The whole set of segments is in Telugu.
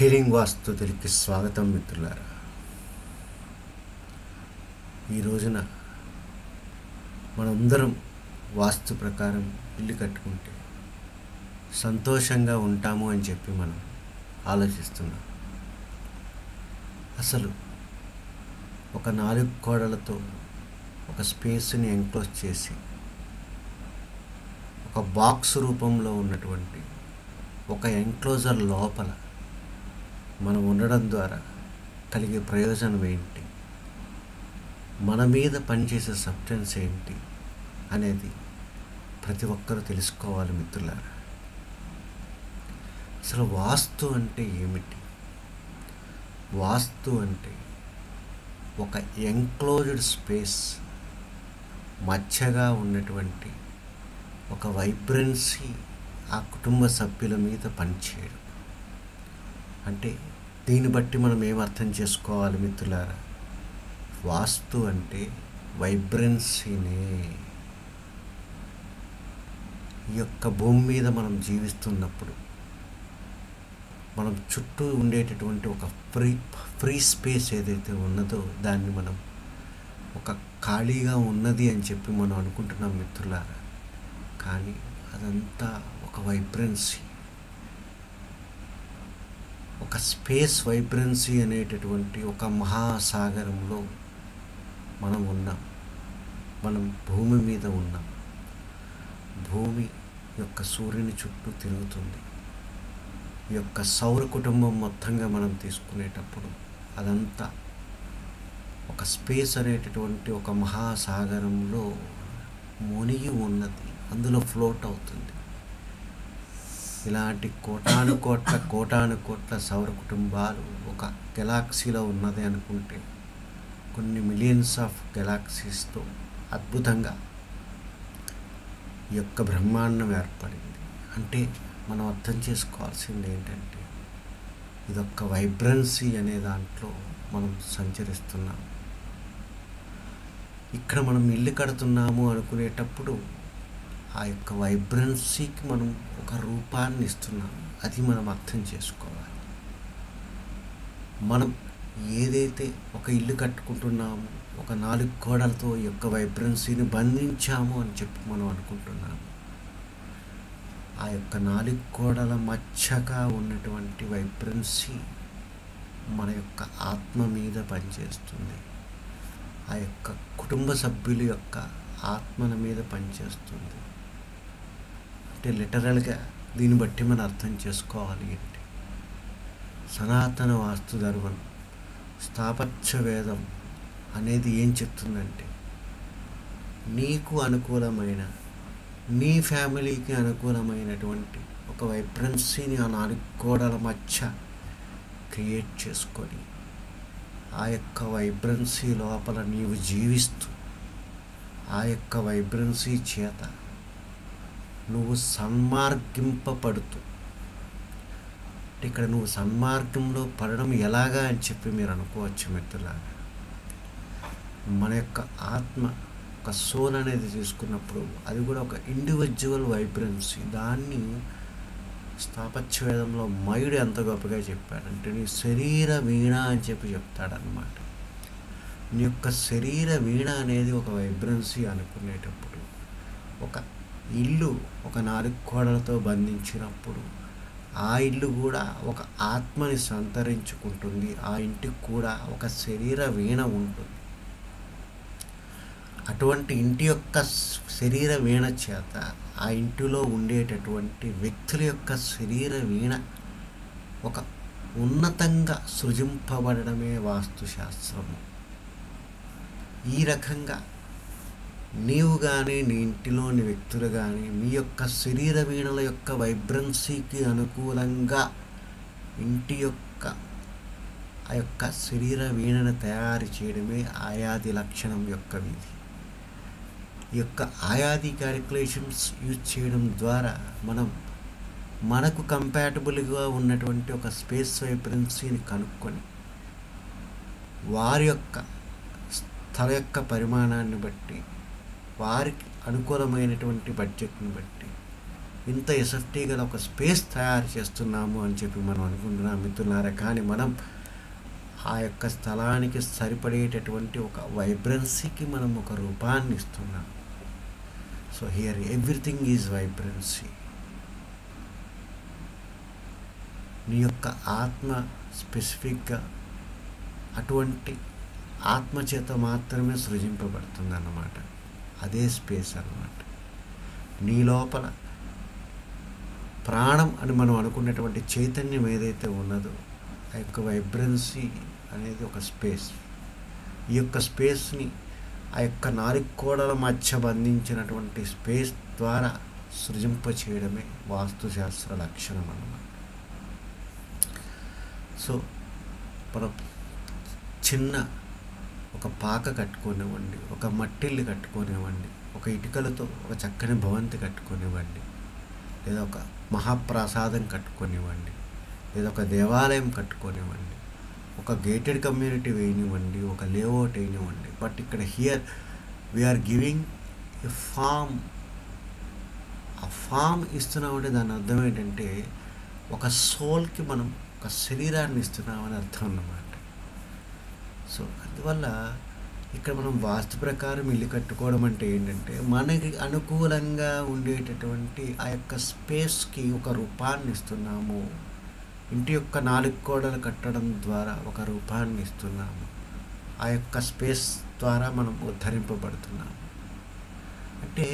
హీలింగ్ వాస్తు తెలికి స్వాగతం మిత్రులారా. ఈ రోజున మనందరం వాస్తు ప్రకారం ఇల్లు కట్టుకుంటే సంతోషంగా ఉంటాము అని చెప్పి మనం ఆలోచిస్తున్నాం. అసలు ఒక 4 గోడలతో ఒక స్పేస్ని ఎంక్లోజ్ చేసి ఒక బాక్స్ రూపంలో ఉన్నటువంటి ఒక ఎంక్లోజర్ లోపల మనం ఉండడం ద్వారా కలిగే ప్రయోజనం ఏంటి, మన మీద పనిచేసే సబ్స్టెన్స్ ఏంటి అనేది ప్రతి ఒక్కరూ తెలుసుకోవాలి మిత్రులారా. అసలు వాస్తు అంటే ఏమిటి? వాస్తు అంటే ఒక ఎంక్లోజ్డ్ స్పేస్ మధ్యగా ఉన్నటువంటి ఒక వైబ్రెన్సీ ఆ కుటుంబ సభ్యుల మీద పనిచేయడం. అంటే దీన్ని బట్టి మనం ఏం అర్థం చేసుకోవాలి మిత్రులారా? వాస్తు అంటే వైబ్రెన్సీనే. ఈ యొక్క భూమి మీద మనం జీవిస్తున్నప్పుడు మనం చుట్టూ ఉండేటటువంటి ఒక ఫ్రీ స్పేస్ ఏదైతే ఉన్నదో దాన్ని మనం ఒక ఖాళీగా ఉన్నది అని చెప్పి మనం అనుకుంటున్నాం మిత్రులారా. కానీ అదంతా ఒక వైబ్రెన్సీ, ఒక స్పేస్ వైబ్రెన్సీ అనేటటువంటి ఒక మహాసాగరంలో మనం ఉన్నాం. మనం భూమి మీద ఉన్నాం. భూమి యొక్క సూర్యుని చుట్టూ తిరుగుతుంది. ఈ యొక్క సౌర కుటుంబం మొత్తంగా మనం తీసుకునేటప్పుడు అదంతా ఒక స్పేస్ అనేటటువంటి ఒక మహాసాగరంలో మునిగి ఉన్నది, అందులో ఫ్లోట్ అవుతుంది. ఇలాంటి కోటాను కోట్ల సౌర కుటుంబాలు ఒక గెలాక్సీలో ఉన్నది అనుకుంటే కొన్ని మిలియన్స్ ఆఫ్ గెలాక్సీస్తో అద్భుతంగా ఈ యొక్క బ్రహ్మాండం ఏర్పడింది. అంటే మనం అర్థం చేసుకోవాల్సింది ఏంటంటే ఇదొక్క వైబ్రెన్సీ అనే దాంట్లో మనం సంచరిస్తున్నాం. ఇక్కడ మనం ఇల్లు కడుతున్నాము అనుకునేటప్పుడు ఆ యొక్క వైబ్రెన్సీకి మనం ఒక రూపాన్ని ఇస్తున్నాం. అది మనం అర్థం చేసుకోవాలి. మనం ఏదైతే ఒక ఇల్లు కట్టుకుంటున్నామో, ఒక 4 గోడలతో ఈ యొక్క వైబ్రెన్సీని బంధించాము అని చెప్పి మనం అనుకుంటున్నాము. ఆ యొక్క 4 గోడల మధ్యగా ఉన్నటువంటి వైబ్రెన్సీ మన యొక్క ఆత్మ మీద పనిచేస్తుంది. ఆ యొక్క కుటుంబ సభ్యుల యొక్క ఆత్మల మీద పనిచేస్తుంది. అంటే లిటరల్గా దీన్ని బట్టి మనం అర్థం చేసుకోవాలి ఏంటి? సనాతన వాస్తు ధర్మం, స్థాపత్య వేదం అనేది ఏం చెప్తుందంటే నీకు అనుకూలమైన, నీ ఫ్యామిలీకి అనుకూలమైనటువంటి ఒక వైబ్రెన్సీని ఆ 4 గోడల మధ్య క్రియేట్ చేసుకొని ఆ యొక్క వైబ్రెన్సీ లోపల నీవు జీవిస్తూ ఆ యొక్క వైబ్రెన్సీ చేత నువ్వు సన్మార్గింపబడుతూ, ఇక్కడ నువ్వు సన్మార్గంలో పడడం ఎలాగా అని చెప్పి మీరు అనుకోవచ్చు మిత్రులారా. మన యొక్క ఆత్మ ఒక సోల్ అనేది తీసుకున్నప్పుడు అది కూడా ఒక ఇండివిజువల్ వైబ్రెన్సీ. దాన్ని స్థాపత్య వేదంలో మయుడు ఎంత గొప్పగా చెప్పాడంటే నీ శరీర వీణ అని చెప్పి చెప్తాడనమాట. నీ యొక్క శరీర వీణ అనేది ఒక వైబ్రెన్సీ అనుకునేటప్పుడు ఒక ఇల్లు ఒక 4 గోడలతో బంధించినప్పుడు ఆ ఇల్లు కూడా ఒక ఆత్మని సంతరించుకుంటుంది. ఆ ఇంటికి కూడా ఒక శరీర వీణ ఉంటుంది. అటువంటి ఇంటి యొక్క శరీర వీణ చేత ఆ ఇంటిలో ఉండేటటువంటి వ్యక్తుల యొక్క శరీర వీణ ఒక ఉన్నతంగా సృజింపబడమే వాస్తుశాస్త్రము. ఈ రకంగా నీవు కానీ నీ ఇంటిలోని వ్యక్తులు కానీ మీ యొక్క శరీర వీణల యొక్క వైబ్రెన్సీకి అనుకూలంగా ఇంటి యొక్క ఆ యొక్క శరీర వీణను తయారు చేయడమే ఆయాది లక్షణం యొక్క విధి. ఈ యొక్క ఆయాది క్యాలిక్యులేషన్స్ యూజ్ చేయడం ద్వారా మనం మనకు కంపాటబుల్గా ఉన్నటువంటి ఒక స్పేస్ వైబ్రెన్సీని కనుక్కొని వారి యొక్క స్థల యొక్క పరిమాణాన్ని బట్టి వారికి అనుకూలమైనటువంటి బడ్జెట్ని బట్టి ఇంత ఎస్ఎఫ్టీ గల ఒక స్పేస్ తయారు చేస్తున్నాము అని చెప్పి మనం అనుకుంటున్నాం మిత్రులారా. కానీ మనం ఆ యొక్క స్థలానికి సరిపడేటటువంటి ఒక వైబ్రెన్సీకి మనం ఒక రూపాన్ని ఇస్తున్నాం. So here everything is vibrancy. నీ యొక్క ఆత్మ స్పెసిఫిక్గా అటువంటి ఆత్మ చేత మాత్రమే సృజింపబడుతుంది అన్నమాట. అదే స్పేస్ అన్నమాట. నీ లోపల ప్రాణం అని మనం అనుకున్నటువంటి చైతన్యం ఏదైతే ఉన్నదో ఆ యొక్క వైబ్రెన్సీ అనేది ఒక స్పేస్. ఈ యొక్క స్పేస్ని ఆ యొక్క నాలుకోడల మధ్య బంధించినటువంటి స్పేస్ ద్వారా సృజింప చేయడమే వాస్తుశాస్త్ర లక్షణం అన్నమాట. సో మనం చిన్న ఒక పాక కట్టుకోనివ్వండి, ఒక మట్టిల్లు కట్టుకోనివ్వండి, ఒక ఇటుకలతో ఒక చక్కని భవంతి కట్టుకోనివ్వండి, లేదా ఒక మహాప్రసాదం కట్టుకోనివ్వండి, లేదా ఒక దేవాలయం కట్టుకోనివ్వండి, ఒక గేటెడ్ కమ్యూనిటీ వేయనివ్వండి, ఒక లేఅవుట్ వేయనివ్వండి. బట్ ఇక్కడ here we are giving a farm. ఆ ఫామ్ ఇస్తున్నామంటే దాని అర్థం ఏంటంటే ఒక సోల్కి మనం ఒక శరీరాన్ని ఇస్తున్నామని అర్థం అన్నమాట. సో అందువల్ల ఇక్కడ మనం వాస్తు ప్రకారం ఇల్లు కట్టుకోవడం అంటే ఏంటంటే మనకి అనుకూలంగా ఉండేటటువంటి ఆ యొక్క స్పేస్కి ఒక రూపాన్ని ఇస్తున్నాము. ఇంటి యొక్క 4 గోడలు కట్టడం ద్వారా ఒక రూపాన్ని ఇస్తున్నాము. ఆ యొక్క స్పేస్ ద్వారా మనం ఉద్ధరింపబడుతున్నాము. అంటే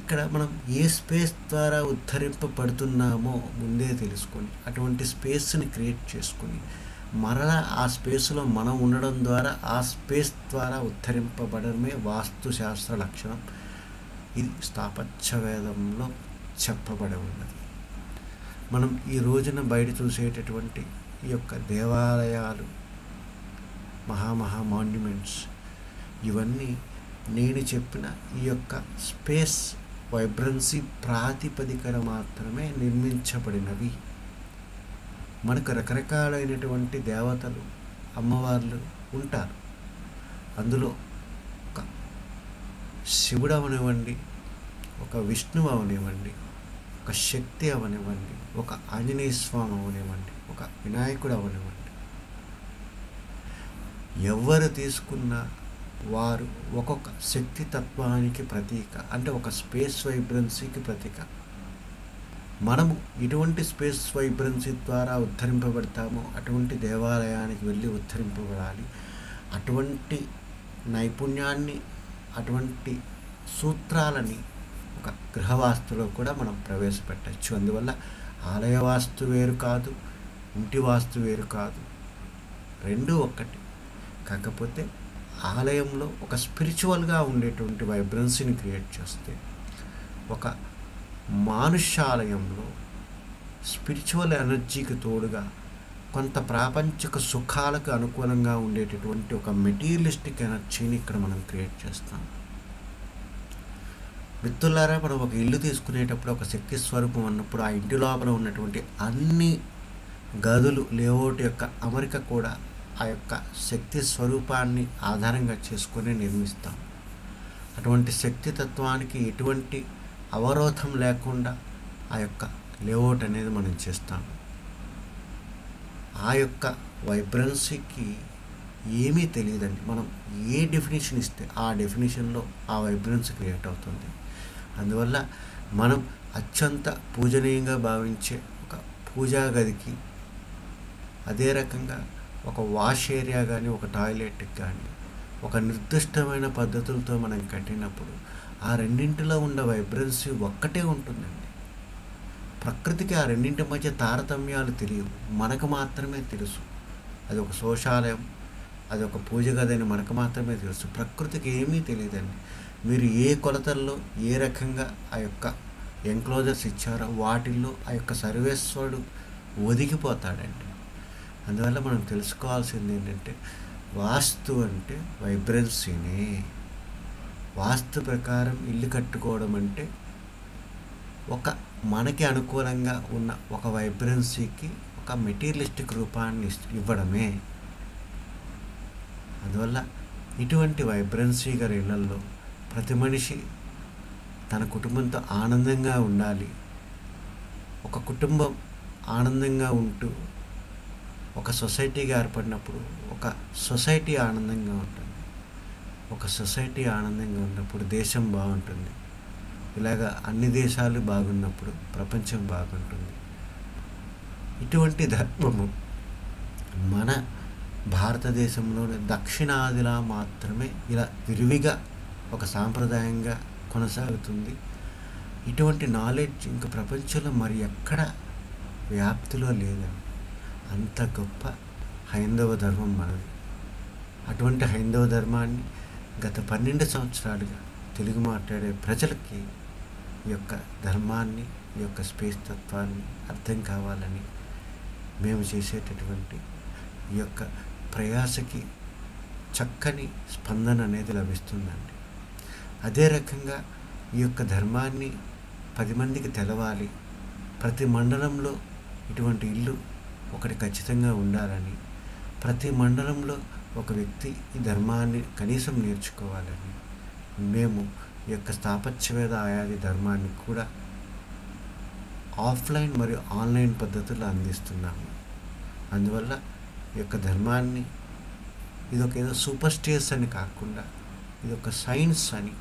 ఇక్కడ మనం ఏ స్పేస్ ద్వారా ఉద్ధరింపబడుతున్నామో ముందే తెలుసుకొని అటువంటి స్పేస్ని క్రియేట్ చేసుకొని మరలా ఆ స్పేస్లో మనం ఉండడం ద్వారా ఆ స్పేస్ ద్వారా ఉద్ధరింపబడమే వాస్తుశాస్త్ర లక్షణం. ఇది స్థాపత్య వేదంలో చెప్పబడి ఉన్నది. మనం ఈ రోజున బయట చూసేటటువంటి ఈ యొక్క దేవాలయాలు, మహా మాన్యుమెంట్స్, ఇవన్నీ నేను చెప్పిన ఈ యొక్క స్పేస్ వైబ్రెన్సీ ప్రాతిపదికన మాత్రమే నిర్మించబడినవి. మనకు రకరకాలైనటువంటి దేవతలు, అమ్మవార్లు ఉంటారు. అందులో ఒక శివుడు అవనివ్వండి, ఒక విష్ణువు అవనివ్వండి, ఒక శక్తి అవనివ్వండి, ఒక ఆంజనేయ స్వామి అవనివ్వండి, ఒక వినాయకుడు అవనివ్వండి, ఎవరు తీసుకున్న వారు ఒక్కొక్క శక్తి తత్వానికి ప్రతీక, అంటే ఒక స్పేస్ వైబ్రెన్సీకి ప్రతీక. మనము ఎటువంటి స్పేస్ వైబ్రెన్సీ ద్వారా ఉద్ధరింపబడతామో అటువంటి దేవాలయానికి వెళ్ళి ఉద్ధరింపబడాలి. అటువంటి నైపుణ్యాన్ని, అటువంటి సూత్రాలని ఒక గృహవాస్తులో కూడా మనం ప్రవేశపెట్టచ్చు. అందువల్ల ఆలయ వాస్తు వేరు కాదు, ఇంటి వాస్తు వేరు కాదు, రెండూ ఒక్కటి. కాకపోతే ఆలయంలో ఒక స్పిరిచువల్గా ఉండేటువంటి వైబ్రెన్సీని క్రియేట్ చేస్తే, ఒక మానుష్యాలయంలో స్పిరిచువల్ ఎనర్జీకి తోడుగా కొంత ప్రాపంచిక సుఖాలకు అనుకూలంగా ఉండేటటువంటి ఒక మెటీరియలిస్టిక్ ఎనర్జీని ఇక్కడ మనం క్రియేట్ చేస్తాం. మిత్రులారా, మనం ఒక ఇల్లు తీసుకునేటప్పుడు ఒక శక్తి స్వరూపం అన్నప్పుడు ఆ ఇంటి లోపల ఉన్నటువంటి అన్ని గదులు, లేఅవుట్ యొక్క అమరిక కూడా ఆ యొక్క శక్తి స్వరూపాన్ని ఆధారంగా చేసుకొని నిర్మిస్తాం. అటువంటి శక్తి తత్వానికి ఎటువంటి అవరోధం లేకుండా ఆ యొక్క లేఅవుట్ అనేది మనం చేస్తాము. ఆ యొక్క వైబ్రెన్సీకి ఏమీ తెలియదండి. మనం ఏ డెఫినేషన్ ఇస్తే ఆ డెఫినేషన్లో ఆ వైబ్రెన్సీ క్రియేట్ అవుతుంది. అందువల్ల మనం అత్యంత పూజనీయంగా భావించే ఒక పూజా గదికి, అదే రకంగా ఒక వాష్ ఏరియా కానీ, ఒక టాయిలెట్కి కానీ ఒక నిర్దిష్టమైన పద్ధతులతో మనం కట్టినప్పుడు ఆ రెండింటిలో ఉన్న వైబ్రెన్సీ ఒక్కటే ఉంటుందండి. ప్రకృతికి ఆ రెండింటి మధ్య తారతమ్యాలు తెలియవు, మనకు మాత్రమే తెలుసు. అది ఒక శోషాలయం, అది ఒక పూజ గది అని మనకు మాత్రమే తెలుసు. ప్రకృతికి ఏమీ తెలియదండి. మీరు ఏ కొలతల్లో ఏ రకంగా ఆ యొక్క ఎంక్లోజర్స్ ఇచ్చారో వాటిల్లో ఆ యొక్క సర్వేశ్వరుడు ఒదిగిపోతాడండి. అందువల్ల మనం తెలుసుకోవాల్సింది ఏంటంటే వాస్తు అంటే వైబ్రెన్సీనే. వాస్తు ప్రకారం ఇల్లు కట్టుకోవడం అంటే ఒక మనకి అనుకూలంగా ఉన్న ఒక వైబ్రెన్సీకి ఒక మెటీరియలిస్టిక్ రూపాన్ని ఇవ్వడమే. అందువల్ల ఇటువంటి వైబ్రెన్సీ గల ఇళ్లలో ప్రతి మనిషి తన కుటుంబంతో ఆనందంగా ఉండాలి, ఒక కుటుంబం ఆనందంగా ఉంటూ ఒక సొసైటీగా ఏర్పడినప్పుడు ఒక సొసైటీ ఆనందంగా ఉంటుంది. ఒక సొసైటీ ఆనందంగా ఉన్నప్పుడు దేశం బాగుంటుంది. ఇలాగా అన్ని దేశాలు బాగున్నప్పుడు ప్రపంచం బాగుంటుంది. ఇటువంటి ధర్మము మన భారతదేశంలోని దక్షిణాదిలా మాత్రమే ఇలా విరివిగా ఒక సాంప్రదాయంగా కొనసాగుతుంది. ఇటువంటి నాలెడ్జ్ ఇంకా ప్రపంచంలో మరి ఎక్కడ వ్యాప్తిలో లేదండి. అంత గొప్ప హైందవ ధర్మం మనది. అటువంటి హైందవ ధర్మాన్ని గత 12 సంవత్సరాలుగా తెలుగు మాట్లాడే ప్రజలకి ఈ యొక్క ధర్మాన్ని, ఈ యొక్క స్పేస్ తత్వాన్ని అర్థం కావాలని మేము చేసేటటువంటి ఈ యొక్క ప్రయాసకి చక్కని స్పందన అనేది లభిస్తుందండి. అదే రకంగా ఈ యొక్క ధర్మాన్ని 10 మందికి తెలవాలి, ప్రతి మండలంలో ఇటువంటి ఇల్లు ఒకటి ఖచ్చితంగా ఉండాలని, ప్రతి మండలంలో ఒక వ్యక్తి ఈ ధర్మాన్ని కనీసం నేర్చుకోవాలని మేము ఈ యొక్క స్థాపత్యవేద ఆయాది ధర్మాన్ని కూడా ఆఫ్లైన్ మరియు ఆన్లైన్ పద్ధతుల్లో అందిస్తున్నాము. అందువల్ల ఈ యొక్క ధర్మాన్ని ఇదొక ఏదో సూపర్ స్టియర్స్ అని కాకుండా ఇదొక సైన్స్ అని,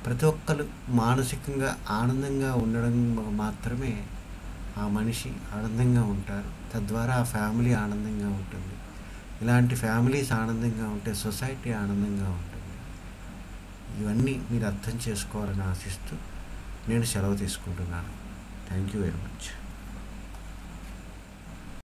ప్రతి ఒక్కరు మానసికంగా ఆనందంగా ఉండడం మాత్రమే ఆ మనిషి ఆనందంగా ఉంటారు. తద్వారా ఆ ఫ్యామిలీ ఆనందంగా ఉంటుంది. ఇలాంటి ఫ్యామిలీస్ ఆనందంగా ఉంటే సొసైటీ ఆనందంగా ఉంటుంది. ఇవన్నీ మీరు అర్థం చేసుకోవాలని ఆశిస్తూ నేను సెలవు తీసుకుంటున్నాను. Thank you very much.